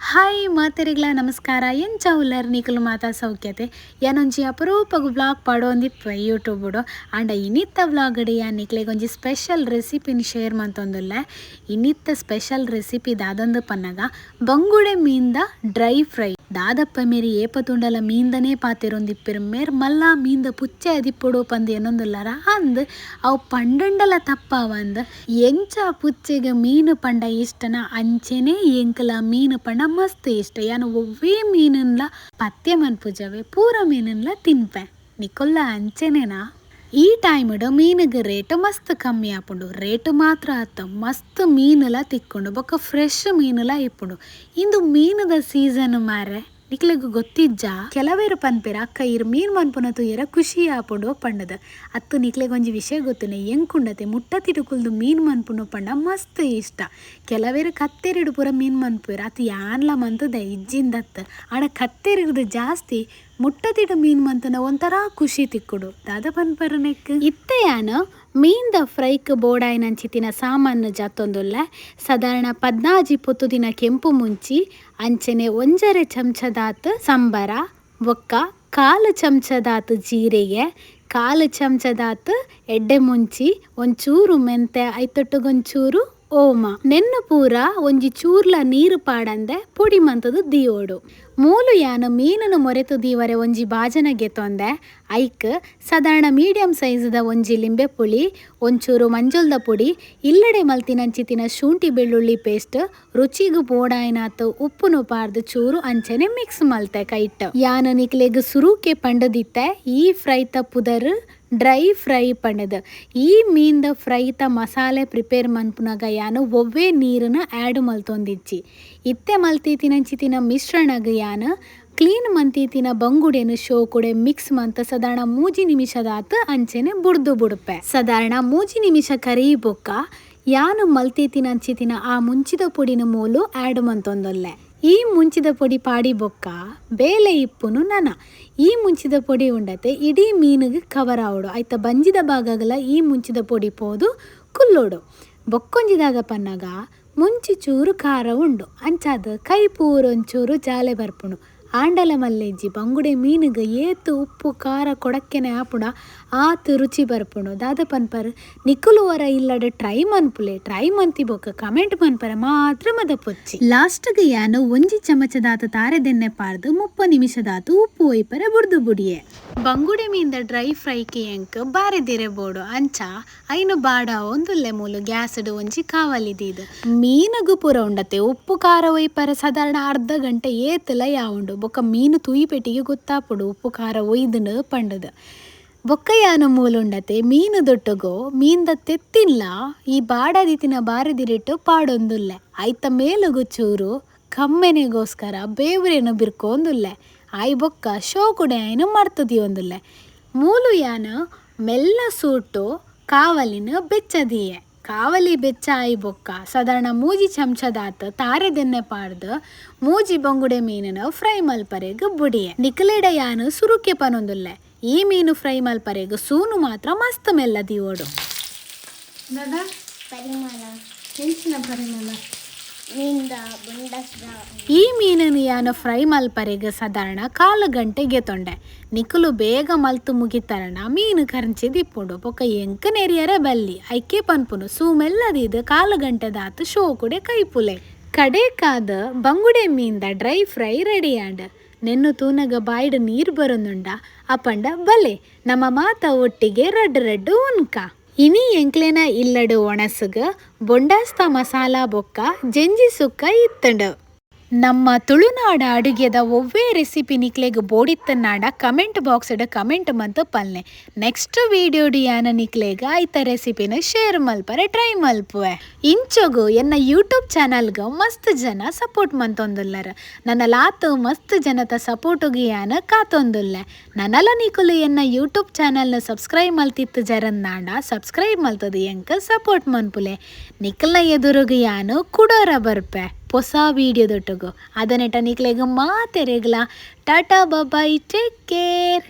Hi ಮಾತೆರೆಗ್ಲ ನಮಸ್ಕಾರ ಎಂಚ huller ನಿಕುಲು ಮಾತಾ ಸೌಖ್ಯತೆ ಯಾನೊಂಜಿ ಅಪರೂಪಗು ವ್ಲಾಗ್ ಪಾಡೋಂದಿತ್ತು ಯೂಟ್ಯೂಬುಡು ಆಂಡ ಇನ್ನಿತ್ತ ವ್ಲಾಗ್ ಡಿ ನಿಕ್ಲೆಗ್ ಒಂಜಿ ಸ್ಪೆಷಲ್ ರೆಸಿಪಿನಿ ಶೇರ್ ಮಂತೊಂದುಲ್ಲೆ. ಇನ್ನಿತ್ತ ಸ್ಪೆಷಲ್ ರೆಸಿಪಿ ದಾದಂದು ಪನ್ನಗ ಬಂಗುಡೆ ಮೀನ್ದ ಡ್ರೈ ಫ್ರೈ ದಾದಪ್ಪ ಮೇರಿ ಏಪತುಂಡಲ ಮೀಂದನೇ ಪಾತೆರೊಂದಿಪ್ಪಿರು ಮೇರ್ ಮಲ್ಲ ಮೀಂದ ಪುಚ್ಚೆ ಅದಿಪ್ಪೊಡು ಪಂದು ಏನೊಂದುಲ್ಲಾರ ಅಂದ್ ಅವು ಪಂಡಂಡಲ ತಪ್ಪವಂದ್ ಎಂಚ ಪುಚ್ಚೆಗೆ ಮೀನು ಪಂಡ ಇಷ್ಟನ ಅಂಚೆನೆ ಎಂಕಲ ಮೀನು ಪಂಡ ಮಸ್ತ್ ಇಷ್ಟ. ಯಾನು ಒವ್ವೇ ಮೀನನ್ಲ ಪತ್ಯ ಮನ್ಪುಜವೆ ಪೂರ ಮೀನನ್ಲ ತಿನ್ಪೆ ನಿಕೊಲ್ಲ ಅಂಚೆನೆನಾ. ಈ ಟೈಮಡು ಮೀನಿಗೆ ರೇಟ್ ಮಸ್ತ್ ಕಮ್ಮಿ ಆಪುಂಡು. ರೇಟ್ ಮಾತ್ರ ಆತ ಮಸ್ತ್ ಮೀನುಲ ತಿಕ್ಕೊಂಡು ಬೊಕ್ಕ ಫ್ರೆಶ್ ಮೀನುಲ ಇಪ್ಪುಂಡು. ಇಂದು ಮೀನದ ಸೀಸನ್ ಮಾರೆ ನಿಕ್ಲೆಗ್ ಗೊತ್ತಿಜ್ಜ ಕೆಲವೇರು ಪನ್ಪೆರ ಅಕ್ಕ ಇರ್ ಮೀನ್ ಮನ್ಪುನ ತುಯ್ಯರ ಖುಷಿ ಆಪುಂಡು ಪಂಡದ ಅತ್ತು ನಿಕ್ಲೆಗ್ ಒಂಜಿ ವಿಷಯ ಗೊತ್ತುನೆ ಎಂಕುಂಡತೆ ಮುಟ್ಟ ತಿರುಕುಲ್ದು ಮೀನ್ ಮನ್ಪುನು ಪಂಡ ಮಸ್ತ್ ಇಷ್ಟ. ಕೆಲವೇರು ಕತ್ತೆರಿಡು ಪೂರ ಮೀನ್ ಮನ್ಪುವೆರ ಅತ್ತು ಯಾನ್ಲ ಮಂತದ ಇಜ್ಜಿಂದತ್ತು ಆಡ ಕತ್ತೆರಿಡ್ದು ಜಾಸ್ತಿ ಮುಟ್ಟತಿಡು ಮೀನ್ ಮಂತನ ಒಂಥರ ಖುಷಿ ತಿಕ್ಕುಡು ದಾದ ಪನ್ಪರನೆಕ್ ಇತ್ತೆ ಯಾನು ಮೀನ್ದ ಫ್ರೈಕ್ ಬೋಡಾಯಿನಂಚಿತಿನ ಸಾಮಾನು ಜಾತೊಂದುಲ್ಲ. ಸಾಧಾರಣ 14 ದಿನ ಕೆಂಪು ಮುಂಚಿ ಅಂಚನೆ 1 ಚಮಚದಾತ್ ಸಂಬರ ಬೊಕ್ಕ 1/4 ಚಮಚದಾತ್ ಜೀರಿಗೆ 1/4 ಚಮಚದಾತ್ ಎಡ್ಡೆ ಮುಂಚಿ ಒಂಚೂರು ಮೆಂತೆ ಐತೊಟ್ಟುಗೊಂಚೂರು ಓಮ ನೆನ್ನು ಪೂರ ಒಂಜಿ ಚೂರ್ಲ ನೀರು ಪಾಡಂದೆ ಪುಡಿ ಮಂತದು ದಿಯೋಡು. ಮೂಲು ಯಾನು ಮೀನನ್ನು ಮೊರೆತು ದೀವರೆ ಒಂಜಿ ಬಾಜನ ಗೆತೊಂದೆ ಐಕ್ ಸಾಧಾರಣ ಮೀಡಿಯಂ ಸೈಜ್ದ ಒಂಜಿ ಲಿಂಬೆ ಪುಳಿ ಒಂಚೂರು ಮಂಜಲ್ದ ಪುಡಿ ಇಲ್ಲಡೆ ಮಲ್ತಿನಂಚಿತಿನ ಶುಂಠಿ ಬೆಳ್ಳುಳ್ಳಿ ಪೇಸ್ಟ್ ರುಚಿಗು ಬೋಡಾಯಿನಾತು ಉಪ್ಪುನು ಪಾರ್ದು ಚೂರು ಅಂಚನೆ ಮಿಕ್ಸ್ ಮಲ್ತೆ ಕೈಟ್ ಯಾನು ನಿಕ್ಲೆಗ್ ಸುರುಕೆ ಪಂಡದಿತ್ತೆ ಈ ಫ್ರೈತ ಪುದರ್ ಡ್ರೈ ಫ್ರೈ ಪಂಡದ ಈ ಮೀನ್ದ ಫ್ರೈತ ಮಸಾಲೆ ಪ್ರಿಪೇರ್ ಮನ್ಪುನಗ ಯಾನು ಒವ್ವೇ ನೀರನ್ನ ಆ್ಯಡ್ ಮಲ್ತೊಂದಿಜ್ಜಿ ಇತ್ತೆ ಮಲ್ತೀತಿನಂಚಿತಿನ ಮಿಶ್ರಣಗ ಯಾನು ಕ್ಲೀನ್ ಮಂತೀತಿನ ಬಂಗುಡೆನು ಶೋಕುಡೆ ಮಿಕ್ಸ್ ಮಂತ ಸಾಧಾರಣ 3 ನಿಮಿಷದಾತ ಅಂಚೆನೆ ಬುಡ್ದು ಬುಡುಪೆ. ಸಾಧಾರಣ 3 ನಿಮಿಷ ಕರಿ ಬೊಕ್ಕ ಯಾನು ಮಲ್ತೀತಿನಂಚಿತಿನ ಆ ಮುಂಚಿದ ಪುಡಿನ ಮೂಲು ಆ್ಯಡ್ ಮಂತೊಂದೊಲ್ಲೆ. ಈ ಮುಂಚಿದ ಪೊಡಿ ಪಾಡಿ ಬೊಕ್ಕ ಬೇಲೆ ಇಪ್ಪುನು ನನ ಈ ಮುಂಚಿದ ಪೊಡಿ ಉಂಡತೆ ಇಡೀ ಮೀನಿಗೆ ಕವರ್ ಆವಡು ಐತ ಬಂಜಿದ ಭಾಗಗಳ ಈ ಮುಂಚಿದ ಪೊಡಿ ಪೋದು ಕುಲ್ಲೋಡು ಬೊಕ್ಕೊಂಜಿದಾದ ಪನ್ನಗ ಮುಂಚಿ ಚೂರು ಖಾರ ಉಂಡು ಅಂಚಾದ ಕೈ ಪೂರೊಂಚೂರು ಜಾಲೆ ಬರ್ಪುಣು ಆಂಡಲ ಮಲ್ಲೆಜ್ಜಿ ಬಂಗುಡೆ ಮೀನಿಗೆ ಏತು ಉಪ್ಪು ಖಾರ ಕೊಡಕ್ಕೆನೆ ಆಪುಣ ಆತು ರುಚಿ ಬರ್ಪುಣು ದಾದ ಪನ್ಪರ್ ನಿಕುಲುವರ ಇಲ್ಲಡೆ ಟ್ರೈ ಮಂತಿ ಬೊಕ್ಕ ಕಮೆಂಟ್ ಮನ್ಪರ ಮಾತ್ರ ಮದ ಪೊಚ್ಚಿ ಲಾಸ್ಟ್ಗೆ ಯಾನು 1 ಚಮಚದಾತ ತಾರೆದೆಣ್ಣೆ ಪಾರ್ದು 30 ನಿಮಿಷದಾತು ಉಪ್ಪು ಒಯ್ಪರ ಬುಡ್ದು ಬುಡಿಯೆ. ಬಂಗುಡೆ ಮೀನ್ದ ಡ್ರೈ ಫ್ರೈಗೆ ಎಂಕ್ ಬಾರೆ ದಿರೆ ಬೋಡು ಅಂಚ ಐನು ಬಾಡ ಒಂದುಲ್ಲೆ ಮೂಲು ಗ್ಯಾಸ್ಡ್ ಒಂಜಿ ಕಾವಲಿದೀದು ಮೀನಗು ಪೂರ ಉಂಡತೆ ಉಪ್ಪು ಖಾರ ಒಯ್ಪರ ಸಾಧಾರಣ ಅರ್ಧ ಗಂಟೆ ಏತಲ ಯಾವುಂಡು ಬೊಕ್ಕ ಮೀನು ತುಯಿಪೆಟ್ಟಿಗೆ ಗೊತ್ತಾಪುಡು ಉಪ್ಪು ಖಾರ ಒಯ್ದನು ಪಂಡದ ಬೊಕ್ಕ ಯಾನು ಮೂಲುಂಡತೆ ಮೀನು ದೊಟ್ಟಗೋ ಮೀನ್ದ ತೆತ್ತಿಲ್ಲ ಈ ಬಾಡದಿತಿನ ಬಾರದಿರಿಟ್ಟು ಪಾಡೊಂದುಲ್ಲೆ ಐತ ಮೇಲುಗು ಚೂರು ಕಮ್ಮೆನೆಗೋಸ್ಕರ ಬೇವ್ರೇನು ಬಿರ್ಕೊಂದುಲ್ಲೆ ಆಯ್ ಬೊಕ್ಕ ಶೋಕುಡೆ ಆಯ್ನು ಮರ್ತದಿ ಒಂದುಲ್ಲೆ ಮೂಲು ಯಾನು ಮೆಲ್ಲ ಸೂಟು ಕಾವಲಿನ ಬೆಚ್ಚದಿಯೆ ಕಾವಲಿ ಬೆಚ್ಚ ಆಯ್ ಬೊಕ್ಕ ಸಾಧಾರಣ 3 ಚಮಚದಾತ ತಾರೆದೆಣ್ಣೆ ಪಾಡ್ದು 3 ಬಂಗುಡೆ ಮೀನನ್ನು ಫ್ರೈ ಮಲ್ಪರೆಗ್ ಬುಡಿಯೆ ನಿಕಲೆಡ ಯಾನು ಸುರುಕೆ ಪನೊಂದುಲ್ಲೆ. ಈ ಮೀನು ಫ್ರೈ ಮಲ್ಪರೆಗ್ ಸೂನು ಮಾತ್ರ ಮಸ್ತ್ ಮೆಲ್ಲ ದಿಯೋಡು ಈ ಮೀನನ್ನು ಯಾನು ಫ್ರೈ ಮಲ್ಪರೆಗ್ ಸಾಧಾರಣ 1/4 ಗಂಟೆಗೆ ತೊಂಡೆ ನಿಕುಲು ಬೇಗ ಮಲ್ತು ಮುಗಿತರಣ ಮೀನು ಕರ್ಂಚಿ ದಿಪ್ಪುಂಡು ಬೊಕ್ಕ ಎಂಕ ನೆರಿಯರ ಬಲ್ಲಿ ಐಕೆ ಪನ್ಪುನು ಸೂಮೆಲ್ಲದಿದ್ದು 1/4 ಗಂಟೆದಾತು ಶೋಕುಡೆ ಕೈಪುಲೆ ಕಡೇಕಾದ ಬಂಗುಡೆ ಮೀನ್ದ ಡ್ರೈ ಫ್ರೈ ರೆಡಿ ಆಂಡ್ ನೆನ್ನು ತೂನಗ ಬಾಯ್ಡ್ ನೀರು ಬರೋನುಂಡ ಅಪಂಡ ಬಲೆ ನಮ್ಮ ಮಾತ ಒಟ್ಟಿಗೆ ರಡ್ಡು ಉನ್ಕ ಇನಿ ಎಂಕ್ಲೆನ ಇಲ್ಲಡು ಒಣಸುಗ ಬೊಂಡಾಸ್ತ ಮಸಾಲ ಬೊಕ್ಕ ಜೆಂಜಿ ಸುಕ್ಕ ಇತ್ತಂಡು. ನಮ್ಮ ತುಳುನಾಡ ಅಡುಗೆದ ಒವ್ವೇ ರೆಸಿಪಿ ನಿಕ್ಲೆಗ್ ಬೋಡಿತ್ತನಾಡ ಕಮೆಂಟ್ ಬಾಕ್ಸ್ಡ್ ಕಮೆಂಟ್ ಮಂತು ಪಲ್ಲೆ ನೆಕ್ಸ್ಟ್ ವಿಡಿಯೋಡು ಯಾನ ನಿಕ್ಲೆಗ ಐತ ರೆಸಿಪಿನ ಶೇರ್ ಮಲ್ಪರೆ ಟ್ರೈ ಮಲ್ಪುವೆ. ಇಂಚೊಗು ಎನ್ನ ಯೂಟ್ಯೂಬ್ ಚಾನಲ್ಗ ಮಸ್ತ್ ಜನ ಸಪೋರ್ಟ್ ಮಂತೊಂದುಲ್ಲರ ನನ್ನ ಲಾತು ಮಸ್ತ್ ಜನತ ಸಪೋರ್ಟುಗೆ ಯಾನ ಕಾತೊಂದುಲ್ಲೆ. ನನ್ನಲ ನಿಕುಲು ಎನ್ನ ಯೂಟ್ಯೂಬ್ ಚಾನಲ್ನ ಸಬ್ಸ್ಕ್ರೈಬ್ ಮಲ್ತಿತ್ತು ಜರನ್ನಾಂಡ ಸಬ್ಸ್ಕ್ರೈಬ್ ಮಲ್ತದು ಎಂಕ ಸಪೋರ್ಟ್ ಮನ್ಪುಲೆ ನಿಕಲ್ನ ಎದುರುಗೆ ಯಾನು ಕುಡೋರ ಬರ್ಪೆ ಹೊಸ ವಿಡಿಯೋದೊಟ್ಟಗು ಅದನೆಟ ನಿಕ್ಲೆಗ್ ಮಾತೆರೆಗ್ಲ ಟಾಟಾ ಬಾಯ್ ಟೇಕ್ ಕೇರ್.